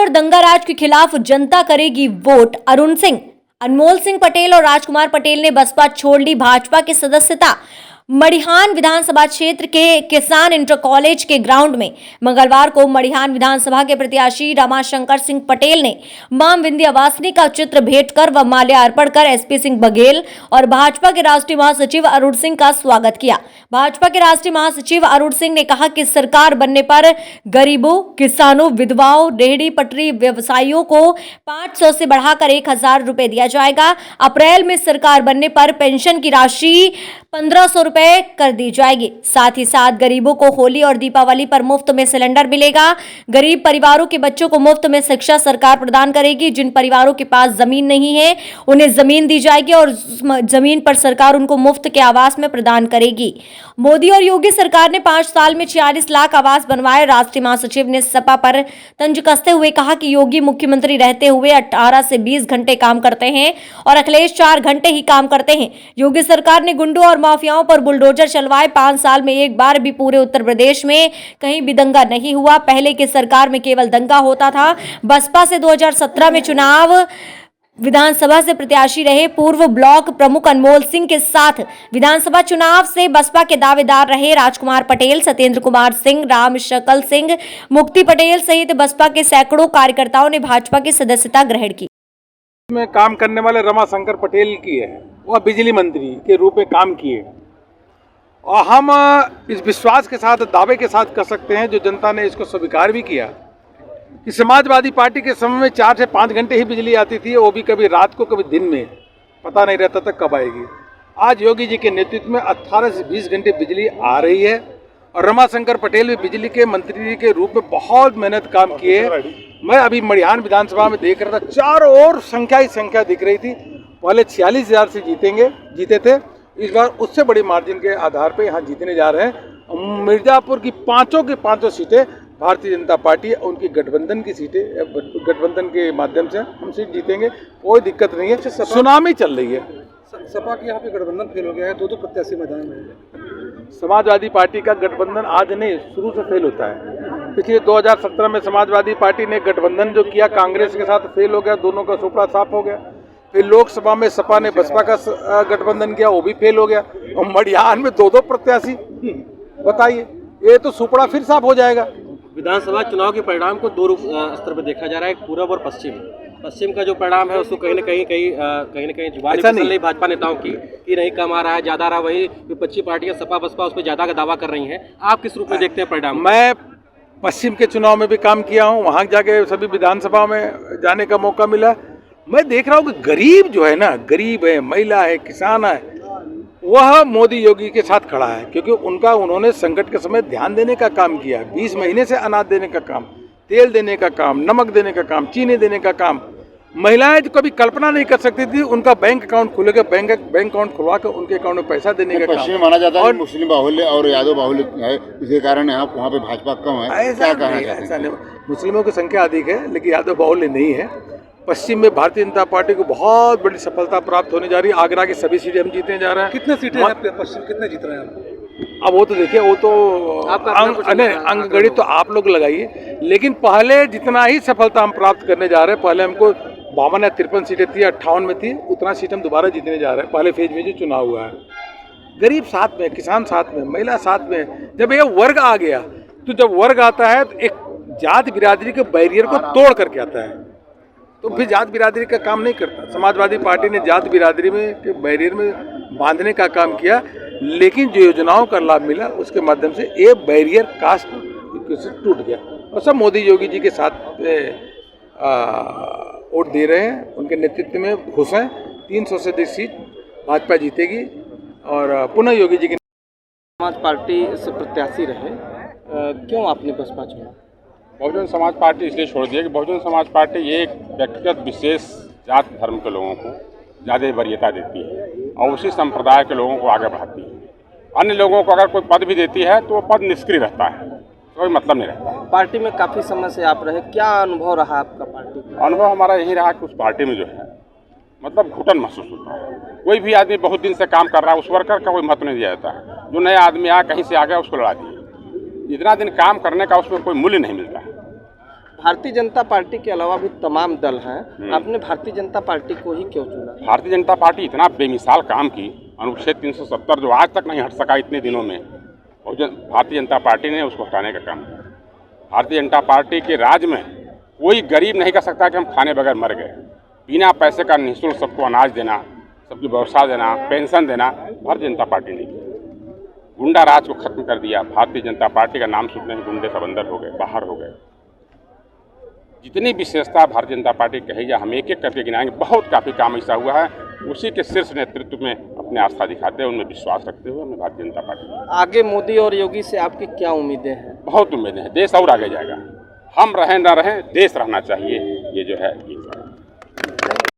और दंगाराज के खिलाफ जनता करेगी वोट। अरुण सिंह, अनमोल सिंह पटेल और राजकुमार पटेल ने बसपा छोड़ ली भाजपा की सदस्यता। मड़िहान विधानसभा क्षेत्र के किसान इंटर कॉलेज के ग्राउंड में मंगलवार को मड़िहान विधानसभा के प्रत्याशी रमाशंकर सिंह पटेल ने मां विंध्यवासिनी का चित्र भेंट कर व माल्यार्पण कर एसपी सिंह बघेल और भाजपा के राष्ट्रीय महासचिव अरुण सिंह का स्वागत किया। भाजपा के राष्ट्रीय महासचिव अरुण सिंह ने कहा कि सरकार बनने पर गरीबों, किसानों, विधवाओं, रेहड़ी पटरी व्यवसायियों को 500 से बढ़ाकर 1000 रुपए दिया जाएगा। अप्रैल में सरकार बनने पर पेंशन की राशि 1500 रुपए कर दी जाएगी। साथ ही साथ गरीबों को होली और दीपावली पर मुफ्त में सिलेंडर मिलेगा। गरीब परिवारों के बच्चों को मुफ्त में शिक्षा सरकार प्रदान करेगी। जिन परिवारों के पास जमीन नहीं है उन्हें जमीन दी जाएगी और जमीन पर सरकार उनको मुफ्त के आवास में प्रदान करेगी। मोदी और योगी सरकार ने 5 साल में 46 लाख आवास बनवाए। राष्ट्रीय महासचिव ने सपा पर तंज कसते हुए कहा कि योगी मुख्यमंत्री रहते हुए 18 से 20 घंटे काम करते हैं और अखिलेश 4 घंटे ही काम करते हैं। योगी सरकार ने गुंडों और माफियाओं पर बुलडोजर चलवाए। 5 साल में एक बार भी पूरे उत्तर प्रदेश में कहीं भी दंगा नहीं हुआ। पहले की सरकार में केवल दंगा होता था। बसपा से 2017 में चुनाव विधानसभा से प्रत्याशी रहे पूर्व ब्लॉक प्रमुख अनमोल सिंह के साथ विधानसभा चुनाव से बसपा के दावेदार रहे राजकुमार पटेल, सत्येंद्र कुमार सिंह, राम शकल सिंह, मुक्ति पटेल सहित बसपा के सैकड़ों कार्यकर्ताओं ने भाजपा की सदस्यता ग्रहण की। में काम करने वाले रमाशंकर पटेल की है, वह बिजली मंत्री के रूप में काम किए और हम इस विश्वास के साथ, दावे के साथ कर सकते हैं, जो जनता ने इसको स्वीकार भी किया कि समाजवादी पार्टी के समय में 4 से 5 घंटे ही बिजली आती थी, वो भी कभी रात को कभी दिन में, पता नहीं रहता था कब आएगी। आज योगी जी के नेतृत्व में 18 से 20 घंटे बिजली आ रही है और रमाशंकर पटेल भी बिजली के मंत्री के रूप में बहुत मेहनत काम किए। मैं अभी मड़िहान विधानसभा में देख रहा था, चारों ओर संख्या ही संख्या दिख रही थी। पहले 46,000 से जीते थे, इस बार उससे बड़ी मार्जिन के आधार पर यहाँ जीतने जा रहे हैं। मिर्जापुर की पांचों सीटें भारतीय जनता पार्टी, उनकी गठबंधन की सीटें, गठबंधन के माध्यम से हम सीट जीतेंगे, कोई दिक्कत नहीं है। सुनामी चल रही है। सपा के यहाँ पे गठबंधन फेल हो गया है, 2 प्रत्याशी मैदान में। समाजवादी पार्टी का गठबंधन आज नहीं, शुरू से फेल होता है। पिछले 2017 में समाजवादी पार्टी ने गठबंधन जो किया कांग्रेस के साथ, फेल हो गया, दोनों का सुपड़ा साफ हो गया। फिर लोकसभा में सपा ने बसपा का गठबंधन किया, वो भी फेल हो गया। और मड़िहान में 2 प्रत्याशी, बताइए, ये तो सुपड़ा फिर साफ हो जाएगा। विधानसभा चुनाव के परिणाम को 2 स्तर पर देखा जा रहा है, पूरब और पश्चिम। पश्चिम का जो परिणाम है उसको कहीं न कहीं जुबानी फिसल रही भाजपा नेताओं की कि नहीं कम आ रहा है, ज्यादा आ रहा है। वही विपक्षी पार्टियां सपा बसपा उस पर ज्यादा का दावा कर रही हैं। आप किस रूप में देखते हैं परिणाम? मैं पश्चिम के चुनाव में भी काम किया हूँ, वहाँ जाके सभी विधानसभा में जाने का मौका मिला। मैं देख रहा हूँ कि गरीब जो है ना, गरीब है, महिला है, किसान है, वह मोदी योगी के साथ खड़ा है, क्योंकि उन्होंने संकट के समय ध्यान देने का काम किया। 20 महीने से अनाज देने का काम, तेल देने का काम, नमक देने का काम, चीनी देने का काम। महिलाएं जो कभी कल्पना नहीं कर सकती थी, उनका बैंक अकाउंट खुलेगा, बैंक अकाउंट खुलवा कर उनके अकाउंट में पैसा देने का काम। पश्चिम में माना जाता है और मुस्लिम बाहुल्य और यादव बाहुल्य है, इसके कारण यहाँ वहाँ पे भाजपा कम है। ऐसा नहीं, मुस्लिमों की संख्या अधिक है लेकिन यादव बाहुल्य नहीं है। पश्चिम में भारतीय जनता पार्टी को बहुत बड़ी सफलता प्राप्त होने जा रही है। आगरा की सभी सीटें हम जीतने जा रहे हैं। कितने सीटें हैं पश्चिम, कितने जीत रहे हैं? अब वो तो देखिए, वो तो अंक गणित तो आप लोग लगाइए, लेकिन पहले जितना ही सफलता हम प्राप्त करने जा रहे हैं, पहले हमको 52 या 53 सीटें थी, 58 में थी, उतना सीट हम दोबारा जीतने जा रहे हैं। पहले फेज में जो चुनाव हुआ है, गरीब साथ में, किसान साथ में, महिला साथ में। जब ये वर्ग आ गया, तो जब वर्ग आता है तो एक जात बिरादरी के बैरियर को तोड़ करके आता है, तो फिर जात बिरादरी का काम नहीं करता। समाजवादी पार्टी ने जात बिरादरी में के बैरियर में बांधने का काम किया, लेकिन जो योजनाओं का लाभ मिला उसके माध्यम से ये बैरियर कास्ट टूट गया और सब मोदी योगी जी के साथ वोट दे रहे हैं, उनके नेतृत्व में खुश हैं। 300 से अधिक सीट भाजपा जीतेगी और पुनः योगी जी की। समाज पार्टी से प्रत्याशी रहे, क्यों आपने बसपा चुना? बहुजन समाज पार्टी इसलिए छोड़ दिया कि बहुजन समाज पार्टी ये एक व्यक्तिगत विशेष जात धर्म के लोगों को ज़्यादा वरीयता देती है और उसी संप्रदाय के लोगों को आगे बढ़ाती है। अन्य लोगों को अगर कोई पद भी देती है तो वो पद निष्क्रिय रहता है, कोई मतलब नहीं रहता। पार्टी में काफ़ी समय से आप रहे, क्या अनुभव रहा आपका पार्टी का? अनुभव हमारा यही रहा कि उस पार्टी में जो है मतलब घुटन महसूस होता है। कोई भी आदमी बहुत दिन से काम कर रहा है, उस वर्कर का कोई महत्व नहीं दिया जाता है। जो नया आदमी आया कहीं से आ गया उसको लड़ा दिए, जितना दिन काम करने का उसमें कोई मूल्य नहीं मिलता है। भारतीय जनता पार्टी के अलावा भी तमाम दल हैं, आपने भारतीय जनता पार्टी को ही क्यों चुना? भारतीय जनता पार्टी इतना बेमिसाल काम की, अनुच्छेद 370 जो आज तक नहीं हट सका इतने दिनों में, भारतीय जनता पार्टी ने उसको हटाने का काम किया। भारतीय जनता पार्टी के राज में कोई गरीब नहीं कह सकता कि हम खाने बगैर मर गए। बिना पैसे का निःशुल्क सबको अनाज देना, सबकी व्यवस्था देना, पेंशन देना भारतीय जनता पार्टी ने किया। गुंडा राज को खत्म कर दिया। भारतीय जनता पार्टी का नाम सुनने में गुंडे सब अंदर हो गए, बाहर हो गए। जितनी विशेषता भारतीय जनता पार्टी कही जाए हम एक एक करके गिनाएंगे। बहुत काफ़ी काम ऐसा हुआ है, उसी के शीर्ष नेतृत्व में अपने आस्था दिखाते हैं, उनमें विश्वास रखते हुए हमें भारतीय जनता पार्टी। आगे मोदी और योगी से आपकी क्या उम्मीदें हैं? बहुत उम्मीदें हैं, देश और आगे जाएगा। हम रहें ना रहें, देश रहना चाहिए, ये जो है ये